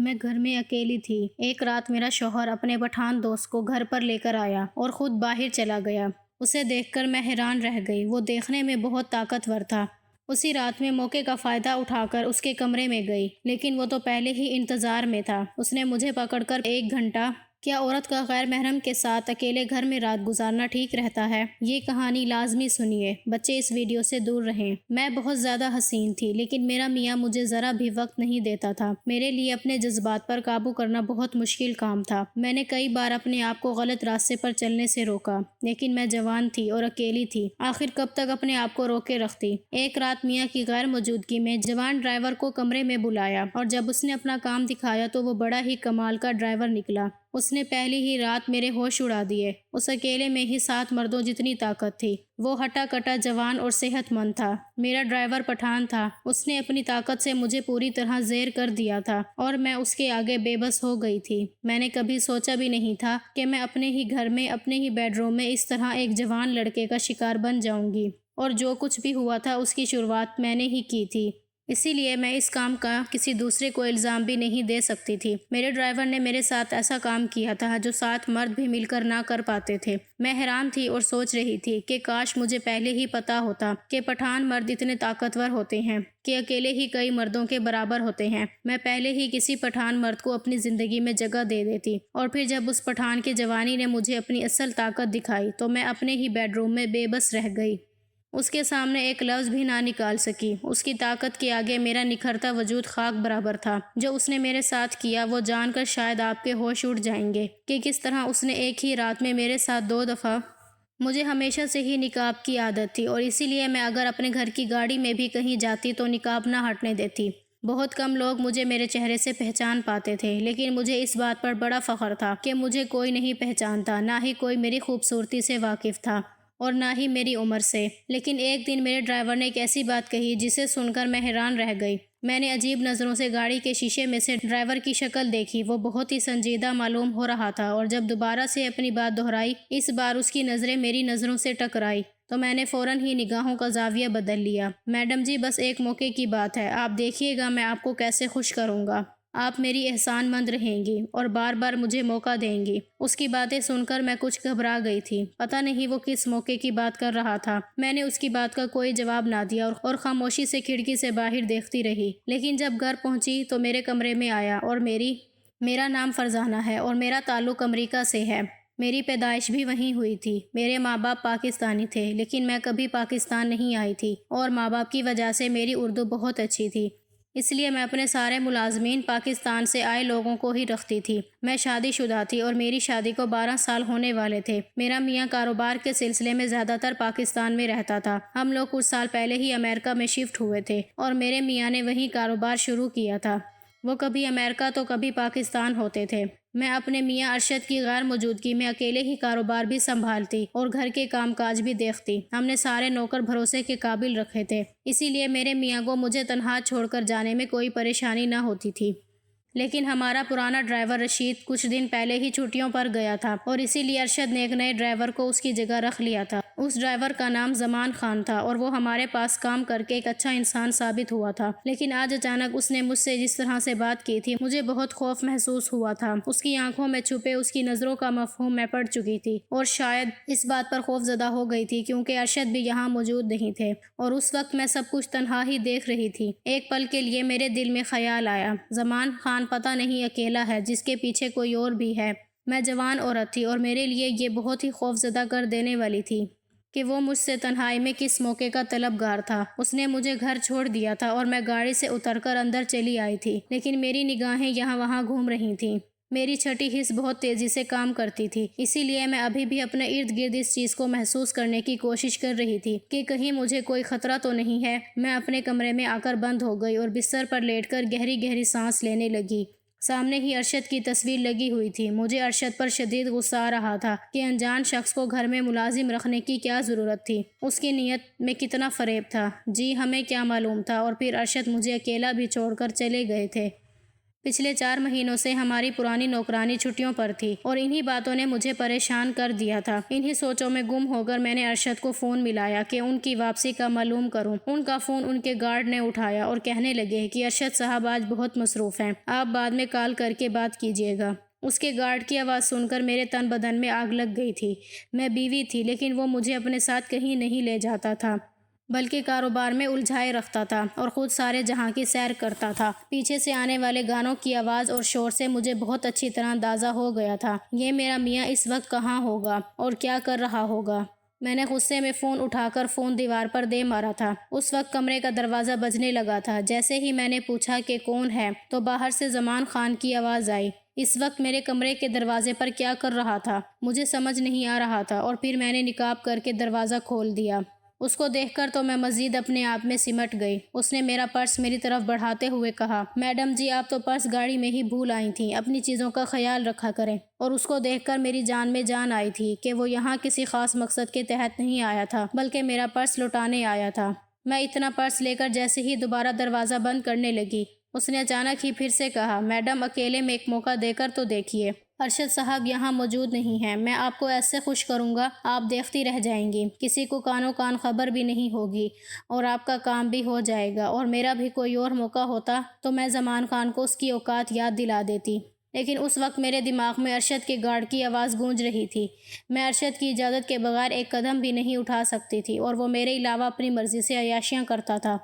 میں گھر میں اکیلی تھی۔ ایک رات میرا شوہر اپنے پٹھان دوست کو گھر پر لے کر آیا اور خود باہر چلا گیا۔ اسے دیکھ کر میں حیران رہ گئی۔ وہ دیکھنے میں بہت طاقتور تھا۔ اسی رات میں موقع کا فائدہ اٹھا کر اس کے کمرے میں گئی، لیکن وہ تو پہلے ہی انتظار میں تھا۔ اس نے مجھے پکڑ کر 1 گھنٹہ کیا عورت کا غیر محرم کے ساتھ اکیلے گھر میں رات گزارنا ٹھیک رہتا ہے؟ یہ کہانی لازمی سنیے۔ بچے اس ویڈیو سے دور رہیں۔ میں بہت زیادہ حسین تھی، لیکن میرا میاں مجھے ذرا بھی وقت نہیں دیتا تھا۔ میرے لیے اپنے جذبات پر قابو کرنا بہت مشکل کام تھا۔ میں نے کئی بار اپنے آپ کو غلط راستے پر چلنے سے روکا، لیکن میں جوان تھی اور اکیلی تھی۔ آخر کب تک اپنے آپ کو روکے رکھتی؟ ایک رات میاں کی غیر موجودگی میں جوان ڈرائیور کو کمرے میں بلایا، اور جب اس نے اپنا کام دکھایا تو وہ بڑا ہی کمال کا ڈرائیور نکلا۔ اس نے پہلی ہی رات میرے ہوش اڑا دیے۔ اس اکیلے میں ہی 7 مردوں جتنی طاقت تھی۔ وہ ہٹا کٹا، جوان اور صحت مند تھا۔ میرا ڈرائیور پٹھان تھا۔ اس نے اپنی طاقت سے مجھے پوری طرح زیر کر دیا تھا، اور میں اس کے آگے بے بس ہو گئی تھی۔ میں نے کبھی سوچا بھی نہیں تھا کہ میں اپنے ہی گھر میں، اپنے ہی بیڈ روم میں اس طرح ایک جوان لڑکے کا شکار بن جاؤں گی، اور جو کچھ بھی ہوا تھا اس کی شروعات میں نے ہی کی تھی۔ اسی لیے میں اس کام کا کسی دوسرے کو الزام بھی نہیں دے سکتی تھی۔ میرے ڈرائیور نے میرے ساتھ ایسا کام کیا تھا جو 7 مرد بھی مل کر نہ کر پاتے تھے۔ میں حیران تھی اور سوچ رہی تھی کہ کاش مجھے پہلے ہی پتا ہوتا کہ پٹھان مرد اتنے طاقتور ہوتے ہیں کہ اکیلے ہی کئی مردوں کے برابر ہوتے ہیں۔ میں پہلے ہی کسی پٹھان مرد کو اپنی زندگی میں جگہ دے دیتی، اور پھر جب اس پٹھان کی جوانی نے مجھے اپنی اصل طاقت دکھائی تو میں اپنے ہی بیڈ روم میں بے بس رہ گئی۔ اس کے سامنے ایک لفظ بھی نہ نکال سکی۔ اس کی طاقت کے آگے میرا نکھرتا وجود خاک برابر تھا۔ جو اس نے میرے ساتھ کیا وہ جان کر شاید آپ کے ہوش اڑ جائیں گے کہ کس طرح اس نے ایک ہی رات میں میرے ساتھ 2 دفعہ۔ مجھے ہمیشہ سے ہی نقاب کی عادت تھی، اور اسی لیے میں اگر اپنے گھر کی گاڑی میں بھی کہیں جاتی تو نقاب نہ ہٹنے دیتی۔ بہت کم لوگ مجھے میرے چہرے سے پہچان پاتے تھے، لیکن مجھے اس بات پر بڑا فخر تھا کہ مجھے کوئی نہیں پہچانتا، نہ ہی کوئی میری خوبصورتی سے واقف تھا، اور نہ ہی میری عمر سے۔ لیکن ایک دن میرے ڈرائیور نے ایک ایسی بات کہی جسے سن کر میں حیران رہ گئی۔ میں نے عجیب نظروں سے گاڑی کے شیشے میں سے ڈرائیور کی شکل دیکھی۔ وہ بہت ہی سنجیدہ معلوم ہو رہا تھا، اور جب دوبارہ سے اپنی بات دہرائی، اس بار اس کی نظریں میری نظروں سے ٹکرائی، تو میں نے فوراً ہی نگاہوں کا زاویہ بدل لیا۔ میڈم جی، بس ایک موقع کی بات ہے، آپ دیکھیے گا میں آپ کو کیسے خوش کروں گا۔ آپ میری احسان مند رہیں گی اور بار بار مجھے موقع دیں گی۔ اس کی باتیں سن کر میں کچھ گھبرا گئی تھی۔ پتہ نہیں وہ کس موقع کی بات کر رہا تھا۔ میں نے اس کی بات کا کوئی جواب نہ دیا اور خاموشی سے کھڑکی سے باہر دیکھتی رہی۔ لیکن جب گھر پہنچی تو میرے کمرے میں آیا، اور میرا نام فرزانہ ہے اور میرا تعلق امریکہ سے ہے۔ میری پیدائش بھی وہیں ہوئی تھی۔ میرے ماں باپ پاکستانی تھے، لیکن میں کبھی پاکستان نہیں آئی تھی، اور ماں باپ کی وجہ سے میری اردو بہت اچھی تھی۔ اس لیے میں اپنے سارے ملازمین پاکستان سے آئے لوگوں کو ہی رکھتی تھی۔ میں شادی شدہ تھی اور میری شادی کو 12 سال ہونے والے تھے۔ میرا میاں کاروبار کے سلسلے میں زیادہ تر پاکستان میں رہتا تھا۔ ہم لوگ کچھ سال پہلے ہی امریکہ میں شفٹ ہوئے تھے، اور میرے میاں نے وہیں کاروبار شروع کیا تھا۔ وہ کبھی امریکہ تو کبھی پاکستان ہوتے تھے۔ میں اپنے میاں ارشد کی غیر موجودگی میں اکیلے ہی کاروبار بھی سنبھالتی اور گھر کے کام کاج بھی دیکھتی۔ ہم نے سارے نوکر بھروسے کے قابل رکھے تھے، اسی لیے میرے میاں کو مجھے تنہا چھوڑ کر جانے میں کوئی پریشانی نہ ہوتی تھی۔ لیکن ہمارا پرانا ڈرائیور رشید کچھ دن پہلے ہی چھٹیوں پر گیا تھا، اور اسی لیے ارشد نے ایک نئے ڈرائیور کو اس کی جگہ رکھ لیا تھا۔ اس ڈرائیور کا نام زمان خان تھا، اور وہ ہمارے پاس کام کر کے ایک اچھا انسان ثابت ہوا تھا۔ لیکن آج اچانک اس نے مجھ سے جس طرح سے بات کی تھی، مجھے بہت خوف محسوس ہوا تھا۔ اس کی آنکھوں میں چھپے اس کی نظروں کا مفہوم میں پڑھ چکی تھی، اور شاید اس بات پر خوف زدہ ہو گئی تھی کیونکہ ارشد بھی یہاں موجود نہیں تھے، اور اس وقت میں سب کچھ تنہا ہی دیکھ رہی تھی۔ ایک پل کے لیے میرے دل میں خیال آیا، زمان خان پتہ نہیں اکیلا ہے جس کے پیچھے کوئی اور بھی ہے۔ میں جوان عورت تھی، اور میرے لیے یہ بہت ہی خوف زدہ کر دینے والی تھی کہ وہ مجھ سے تنہائی میں کس موقع کا طلبگار تھا۔ اس نے مجھے گھر چھوڑ دیا تھا، اور میں گاڑی سے اتر کر اندر چلی آئی تھی، لیکن میری نگاہیں یہاں وہاں گھوم رہی تھیں۔ میری چھٹی حس بہت تیزی سے کام کرتی تھی، اسی لیے میں ابھی بھی اپنے ارد گرد اس چیز کو محسوس کرنے کی کوشش کر رہی تھی کہ کہیں مجھے کوئی خطرہ تو نہیں ہے۔ میں اپنے کمرے میں آ کر بند ہو گئی اور بستر پر لیٹ کر گہری گہری سانس لینے لگی۔ سامنے ہی ارشد کی تصویر لگی ہوئی تھی۔ مجھے ارشد پر شدید غصہ آ رہا تھا کہ انجان شخص کو گھر میں ملازم رکھنے کی کیا ضرورت تھی۔ اس کی نیت میں کتنا فریب تھا، جی ہمیں کیا معلوم تھا۔ اور پھر ارشد مجھے اکیلا بھی چھوڑ کر چلے گئے تھے۔ پچھلے 4 مہینوں سے ہماری پرانی نوکرانی چھٹیوں پر تھی اور انہی باتوں نے مجھے پریشان کر دیا تھا۔ انہی سوچوں میں گم ہو کر میں نے ارشد کو فون ملایا کہ ان کی واپسی کا معلوم کروں۔ ان کا فون ان کے گارڈ نے اٹھایا اور کہنے لگے کہ ارشد صاحب آج بہت مصروف ہیں، آپ بعد میں کال کر کے بات کیجیے گا۔ اس کے گارڈ کی آواز سن کر میرے تن بدن میں آگ لگ گئی تھی۔ میں بیوی تھی لیکن وہ مجھے اپنے ساتھ کہیں نہیں لے جاتا تھا بلکہ کاروبار میں الجھائے رکھتا تھا اور خود سارے جہاں کی سیر کرتا تھا۔ پیچھے سے آنے والے گانوں کی آواز اور شور سے مجھے بہت اچھی طرح اندازہ ہو گیا تھا یہ میرا میاں اس وقت کہاں ہوگا اور کیا کر رہا ہوگا۔ میں نے غصے میں فون اٹھا کر فون دیوار پر دے مارا تھا۔ اس وقت کمرے کا دروازہ بجنے لگا تھا۔ جیسے ہی میں نے پوچھا کہ کون ہے تو باہر سے زمان خان کی آواز آئی۔ اس وقت میرے کمرے کے دروازے پر کیا کر رہا تھا مجھے سمجھ نہیں آ رہا تھا اور پھر میں نے نقاب کر کے دروازہ کھول دیا۔ اس کو دیکھ کر تو میں مزید اپنے آپ میں سمٹ گئی۔ اس نے میرا پرس میری طرف بڑھاتے ہوئے کہا، میڈم جی آپ تو پرس گاڑی میں ہی بھول آئی تھیں، اپنی چیزوں کا خیال رکھا کریں۔ اور اس کو دیکھ کر میری جان میں جان آئی تھی کہ وہ یہاں کسی خاص مقصد کے تحت نہیں آیا تھا بلکہ میرا پرس لوٹانے آیا تھا۔ میں اتنا پرس لے کر جیسے ہی دوبارہ دروازہ بند کرنے لگی اس نے اچانک ہی پھر سے کہا، میڈم اکیلے میں ایک موقع دے کر تو دیکھیے، ارشد صاحب یہاں موجود نہیں ہیں، میں آپ کو ایسے خوش کروں گا آپ دیکھتی رہ جائیں گی، کسی کو کانوں کان خبر بھی نہیں ہوگی اور آپ کا کام بھی ہو جائے گا۔ اور میرا بھی کوئی اور موقع ہوتا تو میں زمان خان کو اس کی اوقات یاد دلا دیتی، لیکن اس وقت میرے دماغ میں ارشد کے گارڈ کی آواز گونج رہی تھی۔ میں ارشد کی اجازت کے بغیر ایک قدم بھی نہیں اٹھا سکتی تھی اور وہ میرے علاوہ اپنی مرضی سے عیاشیاں کرتا تھا۔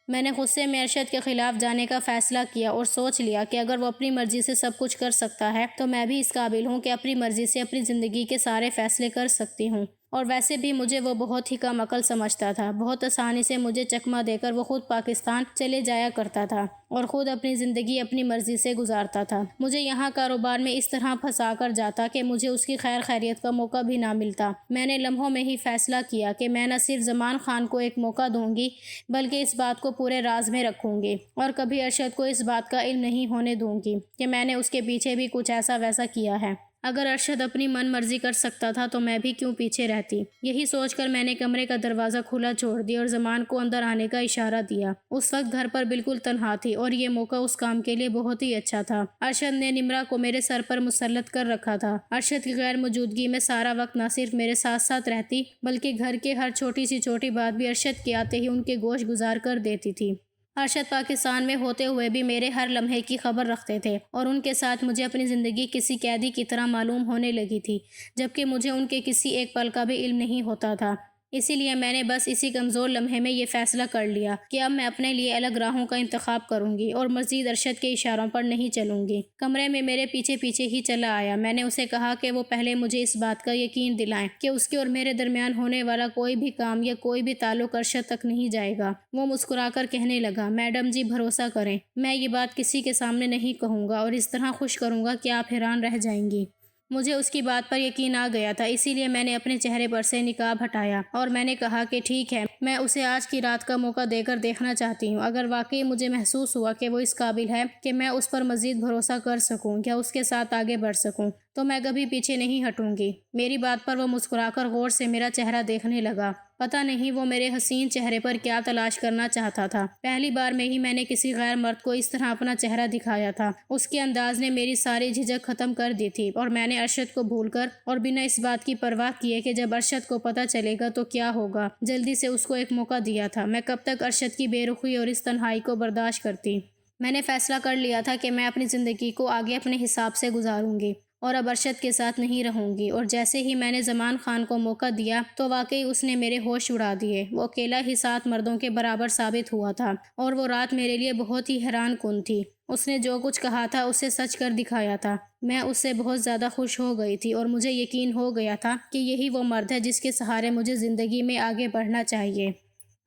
میں نے غصے میں ارشد کے خلاف جانے کا فیصلہ کیا اور سوچ لیا کہ اگر وہ اپنی مرضی سے سب کچھ کر سکتا ہے تو میں بھی اس قابل ہوں کہ اپنی مرضی سے اپنی زندگی کے سارے فیصلے کر سکتی ہوں۔ اور ویسے بھی مجھے وہ بہت ہی کم عقل سمجھتا تھا۔ بہت آسانی سے مجھے چکمہ دے کر وہ خود پاکستان چلے جایا کرتا تھا اور خود اپنی زندگی اپنی مرضی سے گزارتا تھا۔ مجھے یہاں کاروبار میں اس طرح پھنسا کر جاتا کہ مجھے اس کی خیر خیریت کا موقع بھی نہ ملتا۔ میں نے لمحوں میں ہی فیصلہ کیا کہ میں نہ صرف زمان خان کو ایک موقع دوں گی بلکہ اس بات کو پورے راز میں رکھوں گی اور کبھی ارشد کو اس بات کا علم نہیں ہونے دوں گی کہ میں نے اس کے پیچھے بھی کچھ ایسا ویسا کیا ہے۔ اگر ارشد اپنی من مرضی کر سکتا تھا تو میں بھی کیوں پیچھے رہتی۔ یہی سوچ کر میں نے کمرے کا دروازہ کھلا چھوڑ دیا اور زمان کو اندر آنے کا اشارہ دیا۔ اس وقت گھر پر بالکل تنہا تھی اور یہ موقع اس کام کے لیے بہت ہی اچھا تھا۔ ارشد نے نمرہ کو میرے سر پر مسلط کر رکھا تھا۔ ارشد کی غیر موجودگی میں سارا وقت نہ صرف میرے ساتھ ساتھ رہتی بلکہ گھر کے ہر چھوٹی سی چھوٹی بات بھی ارشد کے آتے ہی ان کے گوش گزار کر دیتی تھی۔ ارشد پاکستان میں ہوتے ہوئے بھی میرے ہر لمحے کی خبر رکھتے تھے اور ان کے ساتھ مجھے اپنی زندگی کسی قیدی کی طرح معلوم ہونے لگی تھی جبکہ مجھے ان کے کسی ایک پل کا بھی علم نہیں ہوتا تھا۔ اسی لیے میں نے بس اسی کمزور لمحے میں یہ فیصلہ کر لیا کہ اب میں اپنے لیے الگ راہوں کا انتخاب کروں گی اور مزید ارشد کے اشاروں پر نہیں چلوں گی۔ کمرے میں میرے پیچھے پیچھے ہی چلا آیا۔ میں نے اسے کہا کہ وہ پہلے مجھے اس بات کا یقین دلائیں کہ اس کے اور میرے درمیان ہونے والا کوئی بھی کام یا کوئی بھی تعلق ارشد تک نہیں جائے گا۔ وہ مسکرا کر کہنے لگا، میڈم جی بھروسہ کریں، میں یہ بات کسی کے سامنے نہیں کہوں گا اور اس طرح خوش کروں گا کہ آپ حیران رہ جائیں گی۔ مجھے اس کی بات پر یقین آ گیا تھا، اسی لیے میں نے اپنے چہرے پر سے نقاب ہٹایا اور میں نے کہا کہ ٹھیک ہے، میں اسے آج کی رات کا موقع دے کر دیکھنا چاہتی ہوں۔ اگر واقعی مجھے محسوس ہوا کہ وہ اس قابل ہے کہ میں اس پر مزید بھروسہ کر سکوں یا اس کے ساتھ آگے بڑھ سکوں تو میں کبھی پیچھے نہیں ہٹوں گی۔ میری بات پر وہ مسکرا کر غور سے میرا چہرہ دیکھنے لگا۔ پتہ نہیں وہ میرے حسین چہرے پر کیا تلاش کرنا چاہتا تھا۔ پہلی بار میں ہی میں نے کسی غیر مرد کو اس طرح اپنا چہرہ دکھایا تھا۔ اس کے انداز نے میری ساری جھجک ختم کر دی تھی اور میں نے ارشد کو بھول کر اور بنا اس بات کی پرواہ کیے کہ جب ارشد کو پتہ چلے گا تو کیا ہوگا جلدی سے اس کو ایک موقع دیا تھا۔ میں کب تک ارشد کی بے رخی اور اس تنہائی کو برداشت کرتی؟ میں نے فیصلہ کر لیا تھا کہ میں اپنی زندگی کو آگے اپنے حساب سے گزاروں گی اور اب ارشد کے ساتھ نہیں رہوں گی۔ اور جیسے ہی میں نے زمان خان کو موقع دیا تو واقعی اس نے میرے ہوش اڑا دیے۔ وہ اکیلا ہی 7 مردوں کے برابر ثابت ہوا تھا اور وہ رات میرے لیے بہت ہی حیران کن تھی۔ اس نے جو کچھ کہا تھا اسے سچ کر دکھایا تھا۔ میں اس سے بہت زیادہ خوش ہو گئی تھی اور مجھے یقین ہو گیا تھا کہ یہی وہ مرد ہے جس کے سہارے مجھے زندگی میں آگے بڑھنا چاہیے۔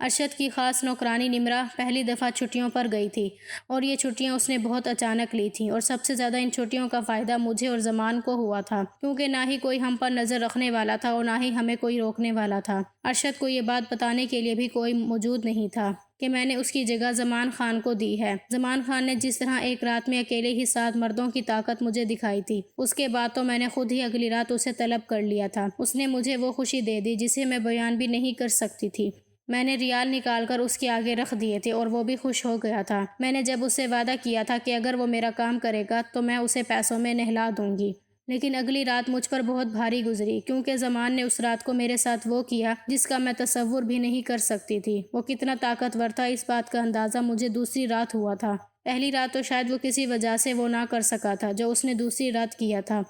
ارشد کی خاص نوکرانی نمرہ پہلی دفعہ چھٹیوں پر گئی تھی اور یہ چھٹیاں اس نے بہت اچانک لی تھیں اور سب سے زیادہ ان چھٹیوں کا فائدہ مجھے اور زمان کو ہوا تھا کیونکہ نہ ہی کوئی ہم پر نظر رکھنے والا تھا اور نہ ہی ہمیں کوئی روکنے والا تھا۔ ارشد کو یہ بات بتانے کے لیے بھی کوئی موجود نہیں تھا کہ میں نے اس کی جگہ زمان خان کو دی ہے۔ زمان خان نے جس طرح ایک رات میں اکیلے ہی 7 مردوں کی طاقت مجھے دکھائی تھی اس کے بعد تو میں نے خود ہی اگلی رات اسے طلب کر لیا تھا۔ اس نے مجھے وہ خوشی دے دی جسے میں بیان بھی نہیں کر سکتی تھی۔ میں نے ریال نکال کر اس کے آگے رکھ دیے تھے اور وہ بھی خوش ہو گیا تھا۔ میں نے جب اس سے وعدہ کیا تھا کہ اگر وہ میرا کام کرے گا تو میں اسے پیسوں میں نہلا دوں گی، لیکن اگلی رات مجھ پر بہت بھاری گزری، کیونکہ زمان نے اس رات کو میرے ساتھ وہ کیا جس کا میں تصور بھی نہیں کر سکتی تھی۔ وہ کتنا طاقتور تھا اس بات کا اندازہ مجھے دوسری رات ہوا تھا۔ پہلی رات تو شاید وہ کسی وجہ سے وہ نہ کر سکا تھا جو اس نے دوسری رات کیا تھا۔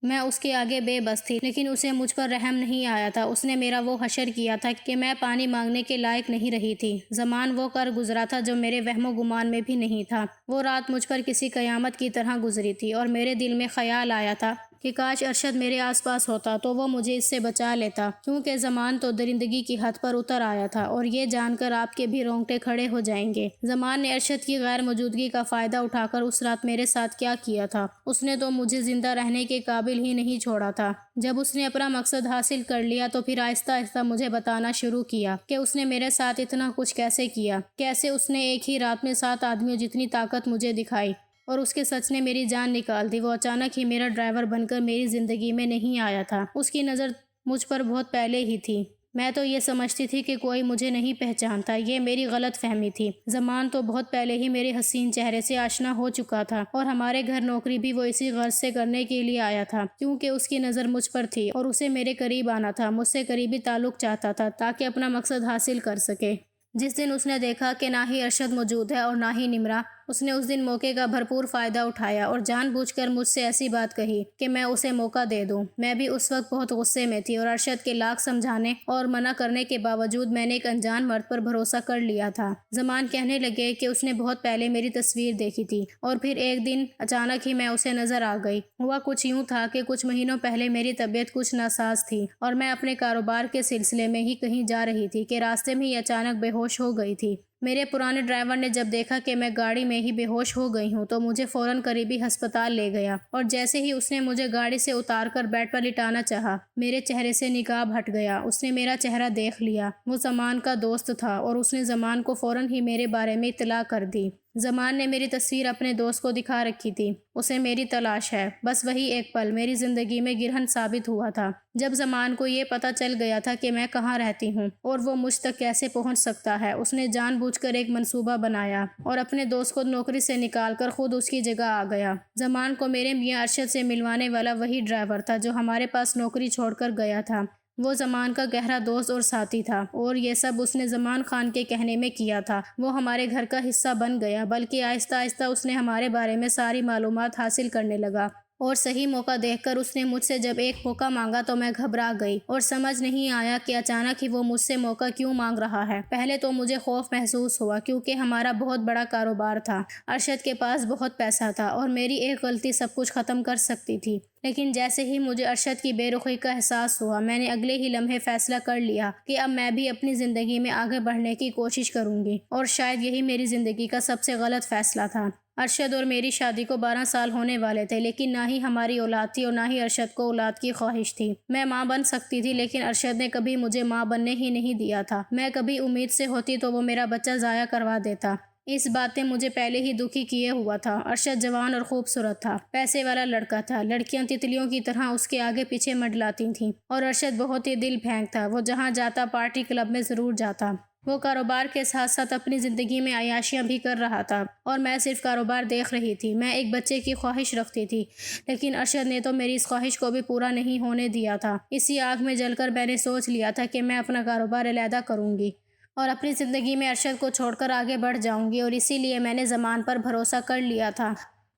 میں اس کے آگے بے بس تھی، لیکن اسے مجھ پر رحم نہیں آیا تھا۔ اس نے میرا وہ حشر کیا تھا کہ میں پانی مانگنے کے لائق نہیں رہی تھی۔ زمان وہ کر گزرا تھا جو میرے وہم و گمان میں بھی نہیں تھا۔ وہ رات مجھ پر کسی قیامت کی طرح گزری تھی اور میرے دل میں خیال آیا تھا کہ کاش ارشد میرے آس پاس ہوتا تو وہ مجھے اس سے بچا لیتا، کیونکہ زمان تو درندگی کی حد پر اتر آیا تھا، اور یہ جان کر آپ کے بھی رونگٹے کھڑے ہو جائیں گے۔ زمان نے ارشد کی غیر موجودگی کا فائدہ اٹھا کر اس رات میرے ساتھ کیا کیا تھا؟ اس نے تو مجھے زندہ رہنے کے قابل ہی نہیں چھوڑا تھا۔ جب اس نے اپنا مقصد حاصل کر لیا تو پھر آہستہ آہستہ مجھے بتانا شروع کیا کہ اس نے میرے ساتھ اتنا کچھ کیسے کیا، کیسے اس نے ایک ہی رات میں 7 آدمیوں جتنی طاقت مجھے دکھائی، اور اس کے سچ نے میری جان نکال دی۔ وہ اچانک ہی میرا ڈرائیور بن کر میری زندگی میں نہیں آیا تھا۔ اس کی نظر مجھ پر بہت پہلے ہی تھی۔ میں تو یہ سمجھتی تھی کہ کوئی مجھے نہیں پہچانتا، یہ میری غلط فہمی تھی۔ زمان تو بہت پہلے ہی میرے حسین چہرے سے آشنا ہو چکا تھا، اور ہمارے گھر نوکری بھی وہ اسی غرض سے کرنے کے لیے آیا تھا، کیونکہ اس کی نظر مجھ پر تھی اور اسے میرے قریب آنا تھا، مجھ سے قریبی تعلق چاہتا تھا تاکہ اپنا مقصد حاصل کر سکے۔ جس دن اس نے دیکھا کہ نہ ہی ارشد موجود ہے اور نہ ہی نمرہ، اس نے اس دن موقع کا بھرپور فائدہ اٹھایا اور جان بوجھ کر مجھ سے ایسی بات کہی کہ میں اسے موقع دے دوں۔ میں بھی اس وقت بہت غصے میں تھی اور ارشد کے لاکھ سمجھانے اور منع کرنے کے باوجود میں نے ایک انجان مرد پر بھروسہ کر لیا تھا۔ زمان کہنے لگے کہ اس نے بہت پہلے میری تصویر دیکھی تھی اور پھر ایک دن اچانک ہی میں اسے نظر آ گئی۔ ہوا کچھ یوں تھا کہ کچھ مہینوں پہلے میری طبیعت کچھ ناساز تھی اور میں اپنے کاروبار کے سلسلے میں ہی کہیں جا رہی تھی کہ راستے میں ہی اچانک بے ہوش ہو گئی تھی۔ میرے پرانے ڈرائیور نے جب دیکھا کہ میں گاڑی میں ہی بے ہوش ہو گئی ہوں تو مجھے فوراً قریبی ہسپتال لے گیا، اور جیسے ہی اس نے مجھے گاڑی سے اتار کر بیڈ پر لٹانا چاہا، میرے چہرے سے نقاب ہٹ گیا۔ اس نے میرا چہرہ دیکھ لیا۔ وہ زمان کا دوست تھا اور اس نے زمان کو فوراً ہی میرے بارے میں اطلاع کر دی۔ زمان نے میری تصویر اپنے دوست کو دکھا رکھی تھی۔ اسے میری تلاش ہے۔ بس وہی ایک پل میری زندگی میں گرہن ثابت ہوا تھا۔ جب زمان کو یہ پتہ چل گیا تھا کہ میں کہاں رہتی ہوں اور وہ مجھ تک کیسے پہنچ سکتا ہے، اس نے جان بوجھ کر ایک منصوبہ بنایا اور اپنے دوست کو نوکری سے نکال کر خود اس کی جگہ آ گیا۔ زمان کو میرے میاں ارشد سے ملوانے والا وہی ڈرائیور تھا جو ہمارے پاس نوکری چھوڑ کر گیا تھا۔ وہ زمان کا گہرا دوست اور ساتھی تھا، اور یہ سب اس نے زمان خان کے کہنے میں کیا تھا۔ وہ ہمارے گھر کا حصہ بن گیا، بلکہ آہستہ آہستہ اس نے ہمارے بارے میں ساری معلومات حاصل کرنے لگا، اور صحیح موقع دیکھ کر اس نے مجھ سے جب ایک موقع مانگا تو میں گھبرا گئی اور سمجھ نہیں آیا کہ اچانک ہی وہ مجھ سے موقع کیوں مانگ رہا ہے۔ پہلے تو مجھے خوف محسوس ہوا، کیونکہ ہمارا بہت بڑا کاروبار تھا، ارشد کے پاس بہت پیسہ تھا اور میری ایک غلطی سب کچھ ختم کر سکتی تھی۔ لیکن جیسے ہی مجھے ارشد کی بے رخی کا احساس ہوا، میں نے اگلے ہی لمحے فیصلہ کر لیا کہ اب میں بھی اپنی زندگی میں آگے بڑھنے کی کوشش کروں گی، اور شاید یہی میری زندگی کا سب سے غلط فیصلہ تھا۔ ارشد اور میری شادی کو 12 سال ہونے والے تھے، لیکن نہ ہی ہماری اولاد تھی اور نہ ہی ارشد کو اولاد کی خواہش تھی۔ میں ماں بن سکتی تھی، لیکن ارشد نے کبھی مجھے ماں بننے ہی نہیں دیا تھا۔ میں کبھی امید سے ہوتی تو وہ میرا بچہ ضائع کروا دیتا۔ اس بات نے مجھے پہلے ہی دکھی کیے ہوا تھا۔ ارشد جوان اور خوبصورت تھا، پیسے والا لڑکا تھا، لڑکیاں تتلیوں کی طرح اس کے آگے پیچھے منڈلاتی تھیں، اور ارشد بہت ہی دل پھینک تھا۔ وہ جہاں جاتا پارٹی کلب میں ضرور جاتا۔ وہ کاروبار کے ساتھ ساتھ اپنی زندگی میں عیاشیاں بھی کر رہا تھا، اور میں صرف کاروبار دیکھ رہی تھی۔ میں ایک بچے کی خواہش رکھتی تھی، لیکن ارشد نے تو میری اس خواہش کو بھی پورا نہیں ہونے دیا تھا۔ اسی آگ میں جل کر میں نے سوچ لیا تھا کہ میں اپنا کاروبار علیحدہ کروں گی اور اپنی زندگی میں ارشد کو چھوڑ کر آگے بڑھ جاؤں گی، اور اسی لیے میں نے زمان پر بھروسہ کر لیا تھا۔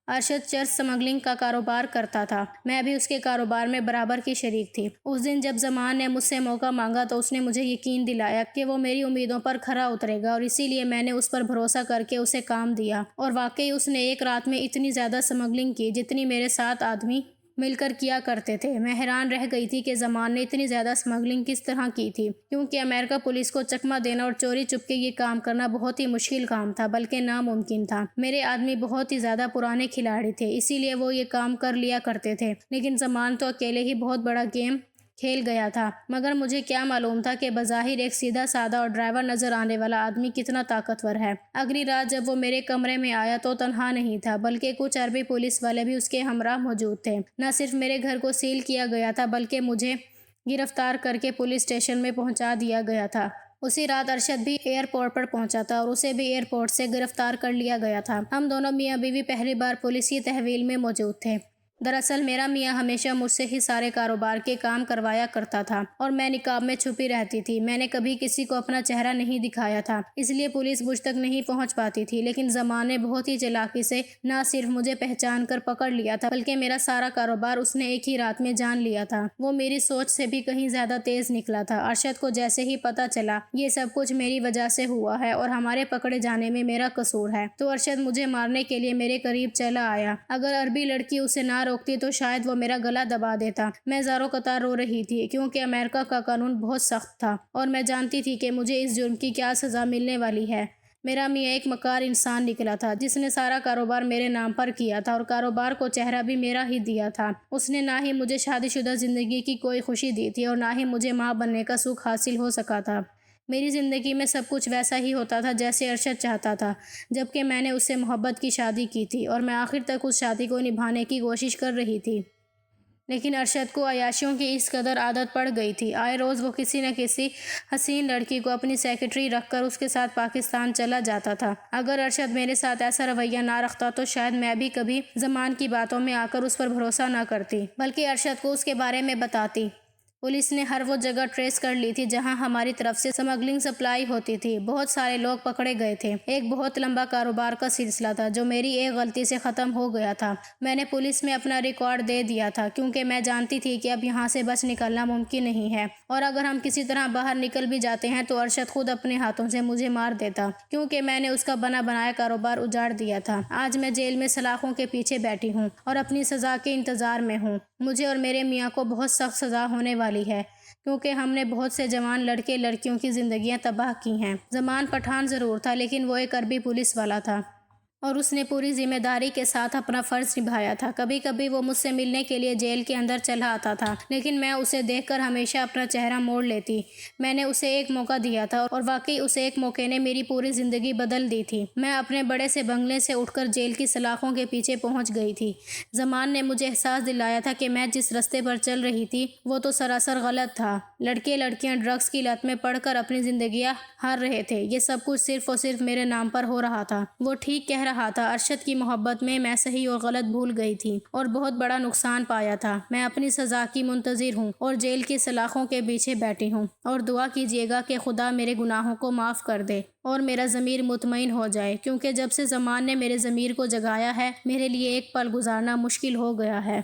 ارشد چرس سمگلنگ کا کاروبار کرتا تھا، میں بھی اس کے کاروبار میں برابر کی شریک تھی۔ اس دن جب زمان نے مجھ سے موقع مانگا تو اس نے مجھے یقین دلایا کہ وہ میری امیدوں پر کھرا اترے گا، اور اسی لیے میں نے اس پر بھروسہ کر کے اسے کام دیا، اور واقعی اس نے ایک رات میں اتنی زیادہ سمگلنگ کی جتنی میرے 7 آدمی مل کر کیا کرتے تھے۔ میں حیران رہ گئی تھی کہ زمان نے اتنی زیادہ سمگلنگ کس طرح کی تھی، کیونکہ امریکہ پولیس کو چکمہ دینا اور چوری چپکے یہ کام کرنا بہت ہی مشکل کام تھا، بلکہ ناممکن تھا۔ میرے آدمی بہت ہی زیادہ پرانے کھلاڑی تھے، اسی لیے وہ یہ کام کر لیا کرتے تھے، لیکن زمان تو اکیلے ہی بہت بڑا گیم کھیل گیا تھا۔ مگر مجھے کیا معلوم تھا کہ بظاہر ایک سیدھا سادہ اور ڈرائیور نظر آنے والا آدمی کتنا طاقتور ہے۔ اگلی رات جب وہ میرے کمرے میں آیا تو تنہا نہیں تھا، بلکہ کچھ عربی پولیس والے بھی اس کے ہمراہ موجود تھے۔ نہ صرف میرے گھر کو سیل کیا گیا تھا، بلکہ مجھے گرفتار کر کے پولیس اسٹیشن میں پہنچا دیا گیا تھا۔ اسی رات ارشد بھی ایئرپورٹ پر پہنچا تھا اور اسے بھی ایئرپورٹ سے گرفتار کر لیا گیا تھا۔ ہم دونوں میاں بیوی پہلی بار پولیسی تحویل میں موجود تھے۔ دراصل میرا میاں ہمیشہ مجھ سے ہی سارے کاروبار کے کام کروایا کرتا تھا اور میں نقاب میں چھپی رہتی تھی۔ میں نے کبھی کسی کو اپنا چہرہ نہیں دکھایا تھا، اس لیے پولیس مجھ تک نہیں پہنچ پاتی تھی، لیکن زمان نے بہت ہی چالاکی سے نہ صرف مجھے پہچان کر پکڑ لیا تھا بلکہ میرا سارا کاروبار اس نے ایک ہی رات میں جان لیا تھا۔ وہ میری سوچ سے بھی کہیں زیادہ تیز نکلا تھا۔ ارشد کو جیسے ہی پتہ چلا یہ سب کچھ میری وجہ سے ہوا ہے اور ہمارے پکڑے جانے میں میرا قصور ہے تو ارشد مجھے مارنے کے لیے میرے قریب چلا آیا۔ اگر عربی لڑکی اسے نہ روکتی تو شاید وہ میرا گلا دبا دیتا۔ میں زاروں قطار رو رہی تھی کیونکہ امریکہ کا قانون بہت سخت تھا اور میں جانتی تھی کہ مجھے اس جرم کی کیا سزا ملنے والی ہے۔ میرا میاں ایک مکار انسان نکلا تھا جس نے سارا کاروبار میرے نام پر کیا تھا اور کاروبار کو چہرہ بھی میرا ہی دیا تھا۔ اس نے نہ ہی مجھے شادی شدہ زندگی کی کوئی خوشی دی تھی اور نہ ہی مجھے ماں بننے کا سکھ حاصل ہو سکا تھا۔ میری زندگی میں سب کچھ ویسا ہی ہوتا تھا جیسے ارشد چاہتا تھا، جبکہ میں نے اس سے محبت کی شادی کی تھی اور میں آخر تک اس شادی کو نبھانے کی کوشش کر رہی تھی۔ لیکن ارشد کو عیاشیوں کی اس قدر عادت پڑ گئی تھی، آئے روز وہ کسی نہ کسی حسین لڑکی کو اپنی سیکرٹری رکھ کر اس کے ساتھ پاکستان چلا جاتا تھا۔ اگر ارشد میرے ساتھ ایسا رویہ نہ رکھتا تو شاید میں بھی کبھی زمان کی باتوں میں آ کر اس پر بھروسہ نہ کرتی، بلکہ ارشد کو اس کے بارے میں بتاتی۔ پولیس نے ہر وہ جگہ ٹریس کر لی تھی جہاں ہماری طرف سے سمگلنگ سپلائی ہوتی تھی۔ بہت سارے لوگ پکڑے گئے تھے۔ ایک بہت لمبا کاروبار کا سلسلہ تھا جو میری ایک غلطی سے ختم ہو گیا تھا۔ میں نے پولیس میں اپنا ریکارڈ دے دیا تھا کیونکہ میں جانتی تھی کہ اب یہاں سے بچ نکلنا ممکن نہیں ہے اور اگر ہم کسی طرح باہر نکل بھی جاتے ہیں تو ارشد خود اپنے ہاتھوں سے مجھے مار دیتا کیونکہ میں نے اس کا بنا بنایا کاروبار اجاڑ دیا تھا۔ آج میں جیل میں سلاخوں کے پیچھے بیٹھی ہوں اور اپنی سزا کے انتظار میں ہوں۔ مجھے اور میرے میاں کو بہت سخت سزا ہونے والی ہے کیونکہ ہم نے بہت سے جوان لڑکے لڑکیوں کی زندگیاں تباہ کی ہیں۔ زمان پٹھان ضرور تھا لیکن وہ ایک عربی پولیس والا تھا اور اس نے پوری ذمہ داری کے ساتھ اپنا فرض نبھایا تھا۔ کبھی کبھی وہ مجھ سے ملنے کے لیے جیل کے اندر چلا آتا تھا لیکن میں اسے دیکھ کر ہمیشہ اپنا چہرہ موڑ لیتی۔ میں نے اسے ایک موقع دیا تھا اور واقعی اسے ایک موقع نے میری پوری زندگی بدل دی تھی۔ میں اپنے بڑے سے بنگلے سے اٹھ کر جیل کی سلاخوں کے پیچھے پہنچ گئی تھی۔ زمان نے مجھے احساس دلایا تھا کہ میں جس رستے پر چل رہی تھی وہ تو سراسر غلط تھا۔ لڑکے لڑکیاں ڈرگز کی لت میں پڑ کر اپنی زندگیاں ہار رہے تھے۔ یہ سب کچھ صرف اور صرف میرے نام پر ہو رہا تھا۔ وہ ٹھیک کہہ رہا تھا، ارشد کی محبت میں صحیح اور غلط بھول گئی تھی اور بہت بڑا نقصان پایا تھا۔ میں اپنی سزا کی منتظر ہوں اور جیل کی سلاخوں کے پیچھے بیٹھی ہوں اور دعا کیجیے گا کہ خدا میرے گناہوں کو معاف کر دے اور میرا ضمیر مطمئن ہو جائے کیونکہ جب سے زمان نے میرے ضمیر کو جگایا ہے میرے لیے ایک پل گزارنا مشکل ہو گیا ہے۔